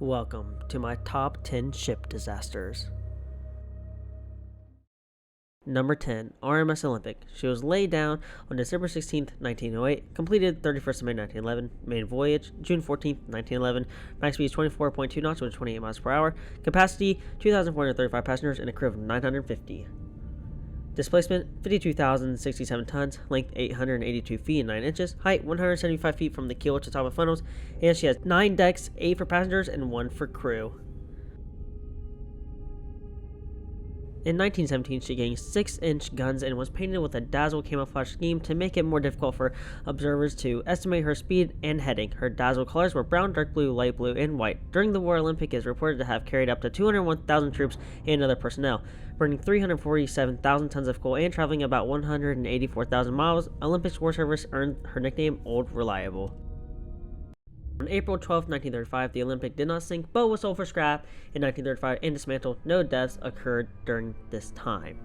Welcome to my top 10 ship disasters. Number 10, RMS Olympic. She was laid down on December 16, 1908, completed 31st of May 1911, main voyage June 14, 1911, max speed is 24.2 knots with 28 miles per hour, capacity 2,435 passengers and a crew of 950. Displacement 52,067 tons, length 882 feet and 9 inches, height 175 feet from the keel to top of funnels, and she has 9 decks, 8 for passengers and 1 for crew. In 1917, she gained 6-inch guns and was painted with a dazzle camouflage scheme to make it more difficult for observers to estimate her speed and heading. Her dazzle colors were brown, dark blue, light blue, and white. During the war, Olympic is reported to have carried up to 201,000 troops and other personnel, burning 347,000 tons of coal and traveling about 184,000 miles. Olympic's war service earned her nickname Old Reliable. On April 12, 1935, the Olympic did not sink, but was sold for scrap in 1935 and dismantled. No deaths occurred during this time.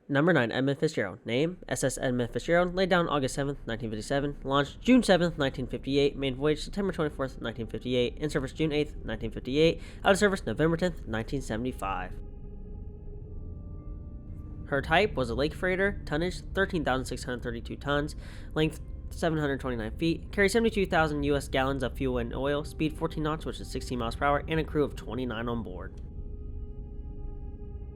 Number 9, Edmund Fitzgerald. Name, SS Edmund Fitzgerald. Laid down August 7, 1957. Launched June 7, 1958. Main voyage September 24, 1958. In service June 8, 1958. Out of service November 10, 1975. Her type was a lake freighter, tonnage 13,632 tons, length 729 feet, carried 72,000 US gallons of fuel and oil, speed 14 knots, which is 16 miles per hour, and a crew of 29 on board.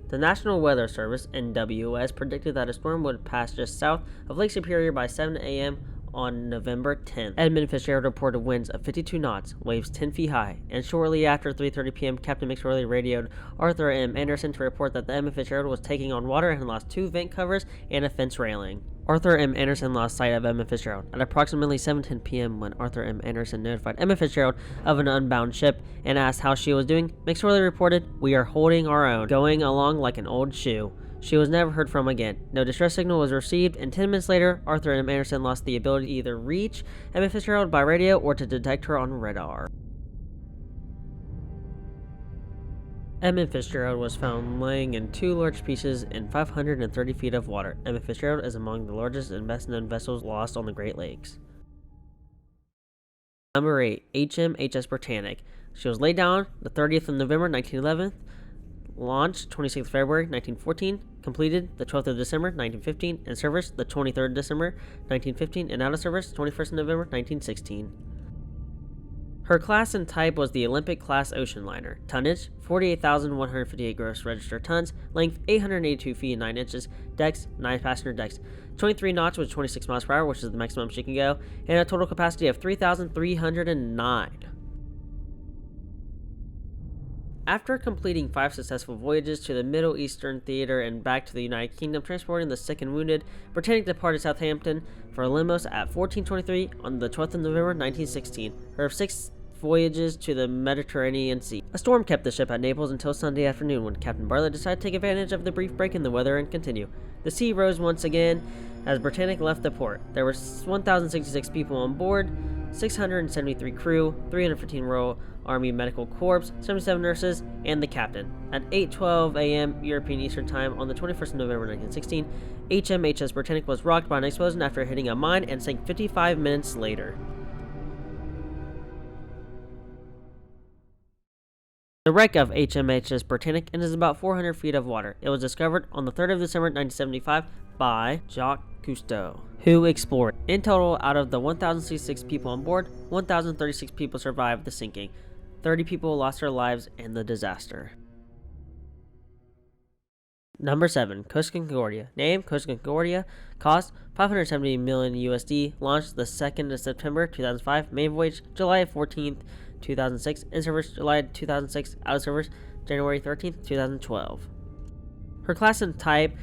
The National Weather Service, NWS, predicted that a storm would pass just south of Lake Superior by 7 a.m. on November 10th. Edmund Fitzgerald reported winds of 52 knots, waves 10 feet high, and shortly after 3:30 p.m., Captain McSorley radioed Arthur M. Anderson to report that the Edmund Fitzgerald was taking on water and had lost 2 vent covers and a fence railing. Arthur M. Anderson lost sight of Edmund Fitzgerald at approximately 7:10 p.m. when Arthur M. Anderson notified Edmund Fitzgerald of an unbound ship and asked how she was doing. McSorley reported, "We are holding our own, going along like an old shoe." She was never heard from again. No distress signal was received, and 10 minutes later, Arthur M. Anderson lost the ability to either reach Edmund Fitzgerald by radio or to detect her on radar. Edmund Fitzgerald was found laying in 2 large pieces in 530 feet of water. Edmund Fitzgerald is among the largest and best-known vessels lost on the Great Lakes. Number 8, HMS Branic. She was laid down the 30th of November, 1911. Launched 26th February 1914, completed the 12th of December 1915, in service the 23rd December 1915, and out of service 21st November 1916. Her class and type was the Olympic class ocean liner. Tonnage 48,158 gross registered tons, length 882 feet and 9 inches, decks 9 passenger decks, 23 knots with 26 miles per hour, which is the maximum she can go, and a total capacity of 3,309. After completing 5 successful voyages to the Middle Eastern theater and back to the United Kingdom, transporting the sick and wounded, Britannic departed Southampton for Limos at 14:23 on the 12th of November 1916. Her 6 voyages to the Mediterranean Sea. A storm kept the ship at Naples until Sunday afternoon, when Captain Bartlett decided to take advantage of the brief break in the weather and continue. The sea rose once again as Britannic left the port. There were 1,066 people on board, 673 crew, 315 Royal Army Medical Corps, 77 nurses, and the captain. At 8:12 a.m. European Eastern Time on the 21st of November 1916, HMS Branic was rocked by an explosion after hitting a mine and sank 55 minutes later. The wreck of HMS Branic is about 400 feet of water. It was discovered on the 3rd of December 1975 by Jacques Cousteau, who explored. In total, out of the 1,066 people on board, 1,036 people survived the sinking. 30 people lost their lives in the disaster. Number 7, Costa Concordia. Name, Costa Concordia. Cost, $570 million USD. Launched the 2nd of September 2005. Main voyage, July 14th, 2006. In service, July 2006. Out of service, January 13th, 2012. Her class and type,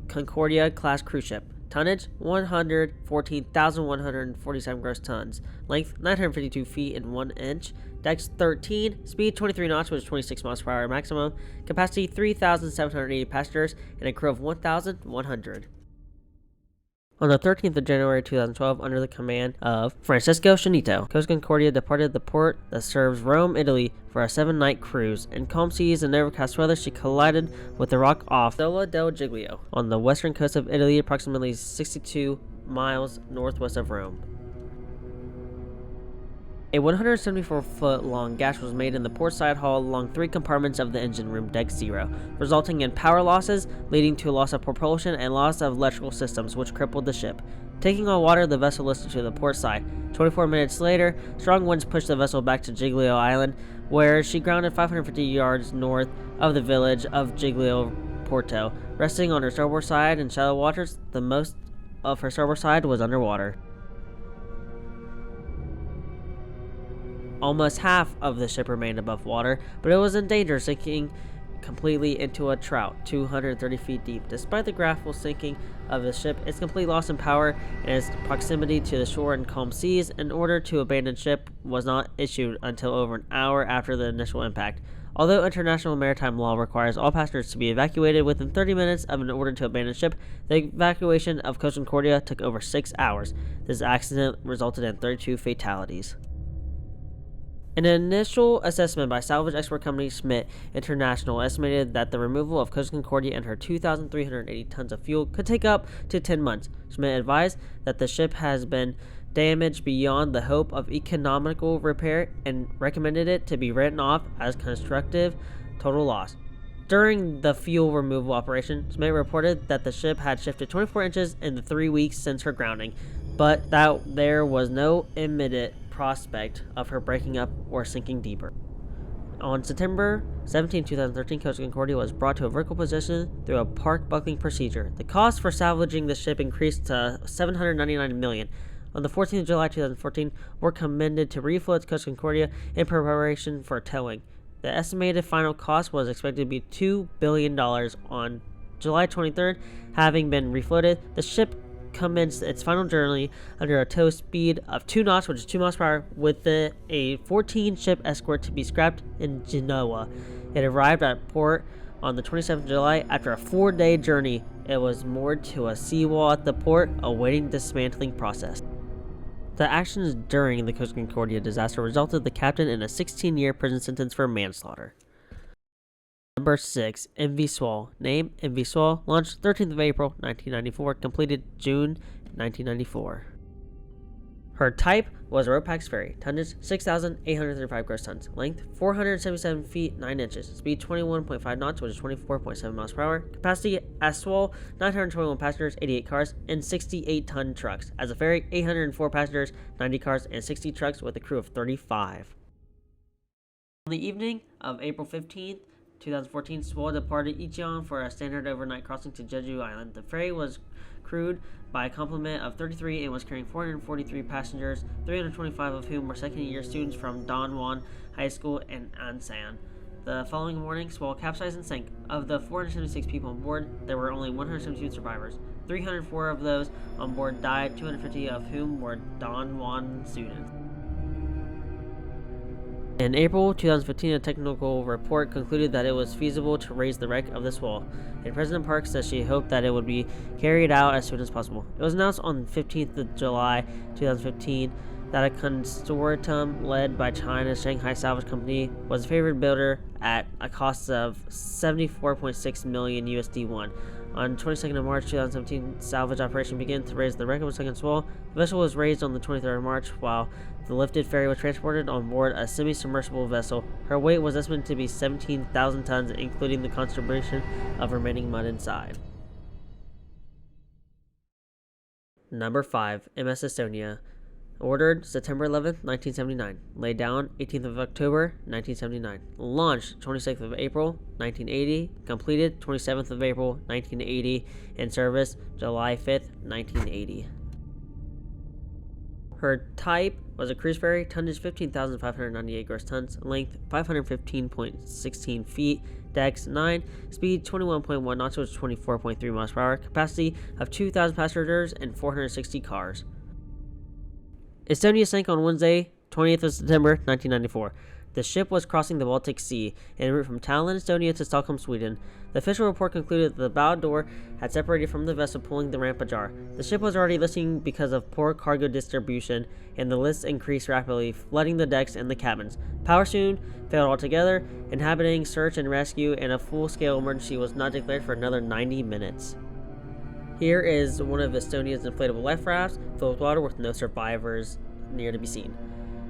Concordia class cruise ship. Tonnage 114,147 gross tons, length 952 feet and 1 inch, decks 13, speed 23 knots, which is 26 miles per hour maximum, capacity 3,780 passengers, and a crew of 1,100. On the 13th of January 2012, under the command of Francisco Chinito, Costa Concordia departed the port that serves Rome, Italy, for a 7-night cruise. In calm seas and overcast weather, she collided with the rock off Isola del Giglio on the western coast of Italy, approximately 62 miles northwest of Rome. A 174-foot long gash was made in the port side hull along 3 compartments of the engine room, deck 0, resulting in power losses, leading to loss of propulsion and loss of electrical systems, which crippled the ship. Taking on water, the vessel listed to the port side. 24 minutes later, strong winds pushed the vessel back to Giglio Island, where she grounded 550 yards north of the village of Giglio Porto. Resting on her starboard side in shallow waters, the most of her starboard side was underwater. Almost half of the ship remained above water, but it was in danger, sinking completely into a trout 230 feet deep. Despite the gradual sinking of the ship, its complete loss in power, and its proximity to the shore in calm seas, an order to abandon ship was not issued until over an hour after the initial impact. Although international maritime law requires all passengers to be evacuated within 30 minutes of an order to abandon ship, the evacuation of Costa Concordia took over 6 hours. This accident resulted in 32 fatalities. An initial assessment by salvage export company Schmidt International estimated that the removal of Costa Concordia and her 2,380 tons of fuel could take up to 10 months. Schmidt advised that the ship has been damaged beyond the hope of economical repair and recommended it to be written off as constructive total loss. During the fuel removal operation, Schmidt reported that the ship had shifted 24 inches in the 3 weeks since her grounding, but that there was no immediate prospect of her breaking up or sinking deeper. On September 17, 2013, Costa Concordia was brought to a vertical position through a park buckling procedure. The cost for salvaging the ship increased to $799 million. On the 14th of July 2014, work commenced to refloat Costa Concordia in preparation for towing. The estimated final cost was expected to be $2 billion. On July 23rd, having been refloated, the ship commenced its final journey under a tow speed of 2 knots, which is 2 miles per hour, with a 14-ship escort to be scrapped in Genoa. It arrived at port on the 27th of July. After a 4-day journey, it was moored to a seawall at the port, awaiting dismantling process. The actions during the Costa Concordia disaster resulted the captain in a 16-year prison sentence for manslaughter. Number 6, MV Swall. Name, MV Swall. Launched 13th of April, 1994. Completed June, 1994. Her type was a RoPax ferry. Tonnage, 6,835 gross tons. Length, 477 feet, 9 inches. Speed, 21.5 knots, which is 24.7 miles per hour. Capacity, as Swall, 921 passengers, 88 cars, and 68-ton trucks. As a ferry, 804 passengers, 90 cars, and 60 trucks with a crew of 35. On the evening of April 15th, 2014, Swall departed Icheon for a standard overnight crossing to Jeju Island. The ferry was crewed by a complement of 33 and was carrying 443 passengers, 325 of whom were second-year students from Dongwon High School in Ansan. The following morning, Swall capsized and sank. Of the 476 people on board, there were only 172 survivors. 304 of those on board died, 250 of whom were Dongwon students. In April 2015, a technical report concluded that it was feasible to raise the wreck of the Swall, and President Park said she hoped that it would be carried out as soon as possible. It was announced on 15th of July 2015 that a consortium led by China's Shanghai Salvage Company was a favored builder at a cost of 74.6 million USD won. On 22nd of March 2017, salvage operation began to raise the wreck of a second Swall. The vessel was raised on the 23rd of March, while the lifted ferry was transported on board a semi-submersible vessel. Her weight was estimated to be 17,000 tons, including the contribution of remaining mud inside. Number 5, MS Estonia. Ordered September 11th, 1979. Laid down 18th of October, 1979. Launched 26th of April, 1980. Completed 27th of April, 1980. In service July 5th, 1980. Her type was a cruise ferry. Tonnage 15,598 gross tons. Length 515.16 feet. Decks 9. Speed 21.1 knots, which is 24.3 miles per hour. Capacity of 2,000 passengers and 460 cars. Estonia sank on Wednesday, 20th of September, 1994. The ship was crossing the Baltic Sea en route from Tallinn, Estonia to Stockholm, Sweden. The official report concluded that the bow door had separated from the vessel, pulling the ramp ajar. The ship was already listing because of poor cargo distribution, and the list increased rapidly, flooding the decks and the cabins. Power soon failed altogether. Inhabiting search and rescue and a full-scale emergency was not declared for another 90 minutes. Here is one of Estonia's inflatable life rafts, filled with water with no survivors near to be seen.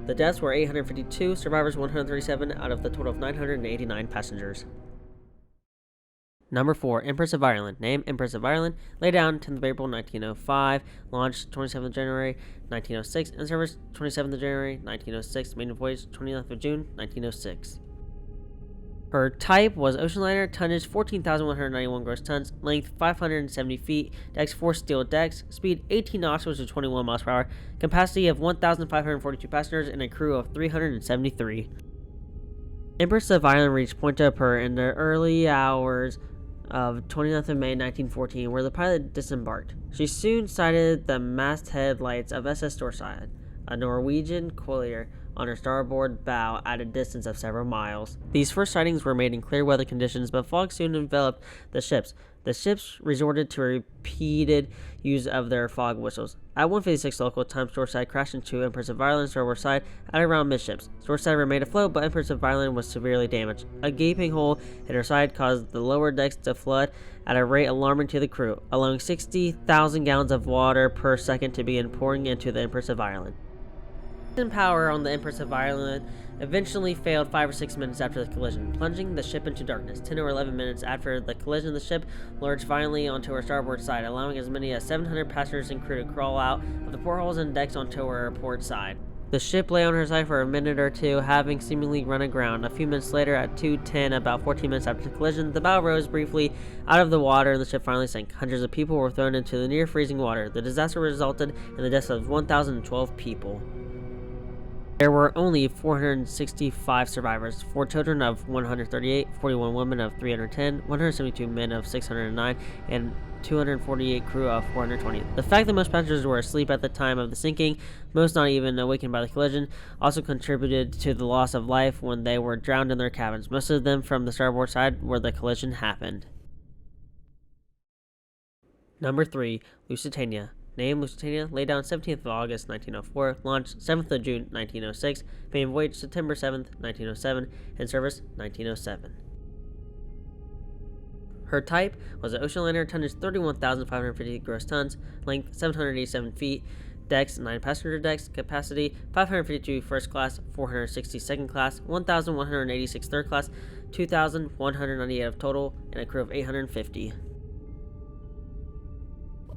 The deaths were 852, survivors 137 out of the total of 989 passengers. Number 4, Empress of Ireland. Name, Empress of Ireland. Laid down 10th of April 1905. Launched 27th of January 1906. In service 27th of January 1906. Maiden voyage 29th of June 1906. Her type was ocean liner. Tonnage 14,191 gross tons. Length 570 feet. Decks 4 steel decks. Speed 18 knots, which is 21 miles per hour. Capacity of 1,542 passengers and a crew of 373. Empress of Ireland reached Point au Port in the early hours of 29th of May 1914, where the pilot disembarked. She soon sighted the masthead lights of SS Storside, a Norwegian collier, on her starboard bow at a distance of several miles. These first sightings were made in clear weather conditions, but fog soon enveloped the ships. The ships resorted to repeated use of their fog whistles. At 1:56 local time, Storside crashed into Empress of Ireland's starboard side at around midships. Storside remained afloat, but Empress of Ireland was severely damaged. A gaping hole in her side caused the lower decks to flood at a rate alarming to the crew, allowing 60,000 gallons of water per second to begin pouring into the Empress of Ireland. Engine power on the Empress of Ireland eventually failed 5 or 6 minutes after the collision, plunging the ship into darkness. 10 or 11 minutes after the collision, the ship lurched violently onto her starboard side, allowing as many as 700 passengers and crew to crawl out of the portholes and decks onto her port side. The ship lay on her side for a minute or two, having seemingly run aground. A few minutes later, at 2:10, about 14 minutes after the collision, the bow rose briefly out of the water and the ship finally sank. Hundreds of people were thrown into the near freezing water. The disaster resulted in the deaths of 1,012 people. There were only 465 survivors, 4 children of 138, 41 women of 310, 172 men of 609, and 248 crew of 420. The fact that most passengers were asleep at the time of the sinking, most not even awakened by the collision, also contributed to the loss of life when they were drowned in their cabins, most of them from the starboard side where the collision happened. Number 3, Lucania. Name, Lusitania. Laid down 17th of August 1904. Launched 7th of June 1906. Maiden voyage September 7th 1907. In service 1907. Her type was an ocean liner. Tonnage 31,550 gross tons. Length 787 feet. Decks 9 passenger decks. Capacity 552 first class, 460 second class, 1,186 third class, 2,198 of total, and a crew of 850.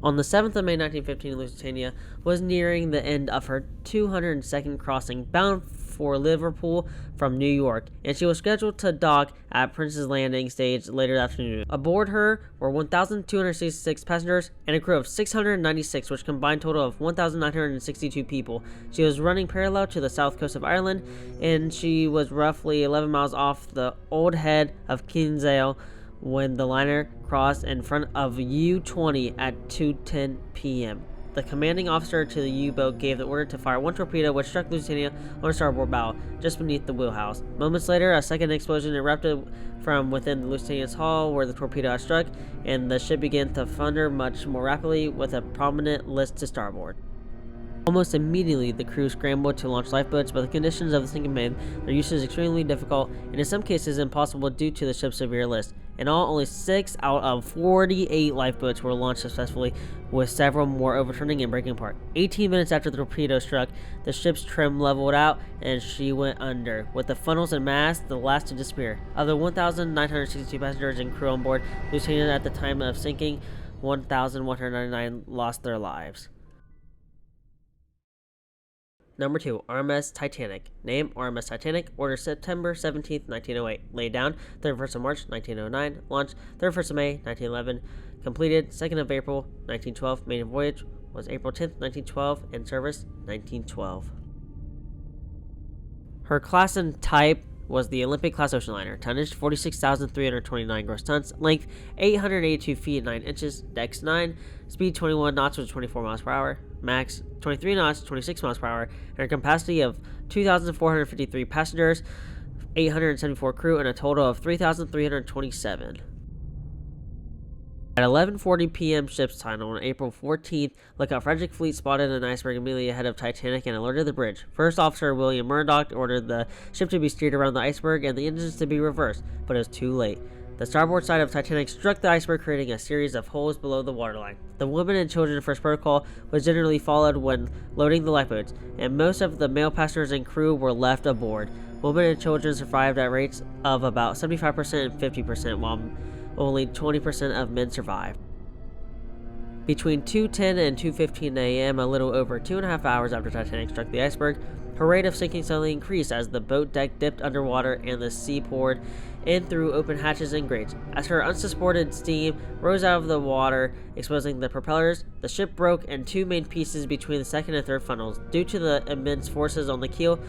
On the 7th of May 1915, Lusitania was nearing the end of her 202nd crossing, bound for Liverpool from New York, and she was scheduled to dock at Prince's Landing stage later that afternoon. Aboard her were 1,266 passengers and a crew of 696, which combined total of 1,962 people. She was running parallel to the south coast of Ireland, and she was roughly 11 miles off the old head of Kinsale when the liner crossed in front of U-20 at 2:10 p.m. The commanding officer to the U-boat gave the order to fire one torpedo, which struck Lusitania on her starboard bow, just beneath the wheelhouse. Moments later, a second explosion erupted from within the Lusitania's hull where the torpedo had struck, and the ship began to thunder much more rapidly with a prominent list to starboard. Almost immediately, the crew scrambled to launch lifeboats, but the conditions of the sinking made their usage extremely difficult and in some cases impossible due to the ship's severe list. In all, only 6 out of 48 lifeboats were launched successfully, with several more overturning and breaking apart. 18 minutes after the torpedo struck, the ship's trim leveled out and she went under, with the funnels and masts the last to disappear. Of the 1,962 passengers and crew on board, Lusitania at the time of sinking, 1,199 lost their lives. Number 2, RMS Titanic. Name, RMS Titanic. Order September 17, 1908. Laid down 31st of March, 1909. Launched 31st of May, 1911. Completed 2nd of April, 1912. Maiden voyage was April 10th, 1912. And service, 1912. Her class and type was the Olympic class ocean liner. Tonnage 46,329 gross tons. Length 882 feet 9 inches. Decks 9. Speed 21 knots, which is 24 miles per hour. Max 23 knots, 26 miles per hour. And a capacity of 2,453 passengers, 874 crew, and a total of 3,327. At 11:40 p.m. ship's time on April 14th, Lookout Frederick Fleet spotted an iceberg immediately ahead of Titanic and alerted the bridge. First Officer William Murdoch ordered the ship to be steered around the iceberg and the engines to be reversed, but it was too late. The starboard side of Titanic struck the iceberg, creating a series of holes below the waterline. The women and children first protocol was generally followed when loading the lifeboats, and most of the male passengers and crew were left aboard. Women and children survived at rates of about 75% and 50%, while only 20% of men survived. Between 2:10 and 2:15 a.m., a little over 2.5 hours after Titanic struck the iceberg, her rate of sinking suddenly increased as the boat deck dipped underwater and the sea poured in through open hatches and grates. As her unsupported steam rose out of the water, exposing the propellers, the ship broke in two main pieces between the second and third funnels. Due to the immense forces on the keel,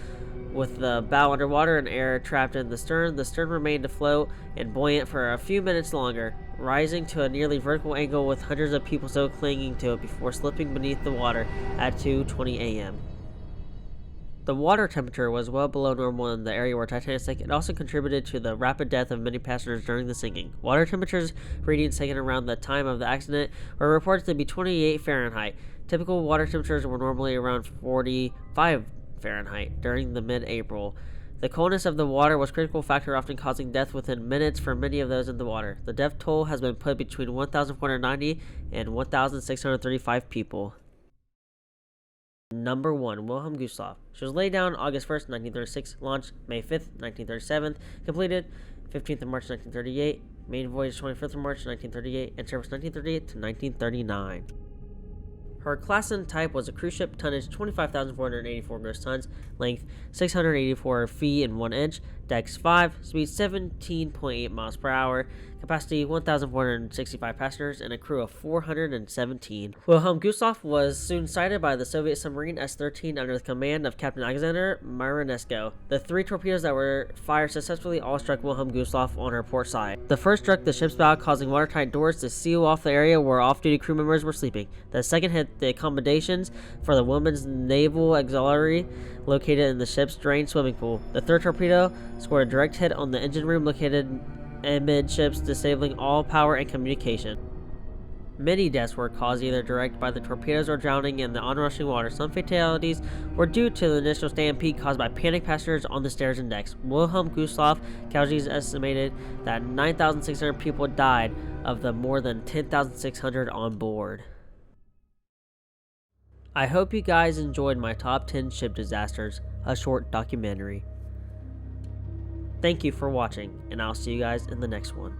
with the bow underwater and air trapped in the stern remained afloat and buoyant for a few minutes longer, rising to a nearly vertical angle with hundreds of people still clinging to it before slipping beneath the water at 2:20 a.m. The water temperature was well below normal in the area where Titanic sank. It also contributed to the rapid death of many passengers during the sinking. Water temperatures readings taken around the time of the accident were reported to be 28 Fahrenheit. Typical water temperatures were normally around 45 Fahrenheit during the mid-April. The coldness of the water was a critical factor, often causing death within minutes for many of those in the water. The death toll has been put between 1,490 and 1,635 people. Number 1. Wilhelm Gusoff. She was laid down August 1st, 1936, launched May 5th, 1937, completed 15th of March, 1938, main voyage 25th of March, 1938, and service 1938 to 1939. Her class and type was a cruise ship, tonnage 25,484 gross tons, length 684 feet and 1 inch, decks 5, speed 17.8 miles per hour, capacity 1,465 passengers, and a crew of 417. Wilhelm Gusoff was soon sighted by the Soviet submarine S-13 under the command of Captain Alexander Marinesco. The 3 torpedoes that were fired successfully all struck Wilhelm Gusoff on her port side. The first struck the ship's bow, causing watertight doors to seal off the area where off-duty crew members were sleeping. The second hit the accommodations for the Women's Naval Auxiliary located in the ship's drained swimming pool. The third torpedo scored a direct hit on the engine room located amidships, disabling all power and communication. Many deaths were caused either direct by the torpedoes or drowning in the onrushing water. Some fatalities were due to the initial stampede caused by panicked passengers on the stairs and decks. Wilhelm Gusoff casualties estimated that 9,600 people died of the more than 10,600 on board. I hope you guys enjoyed my top 10 ship disasters, a short documentary. Thank you for watching, and I'll see you guys in the next one.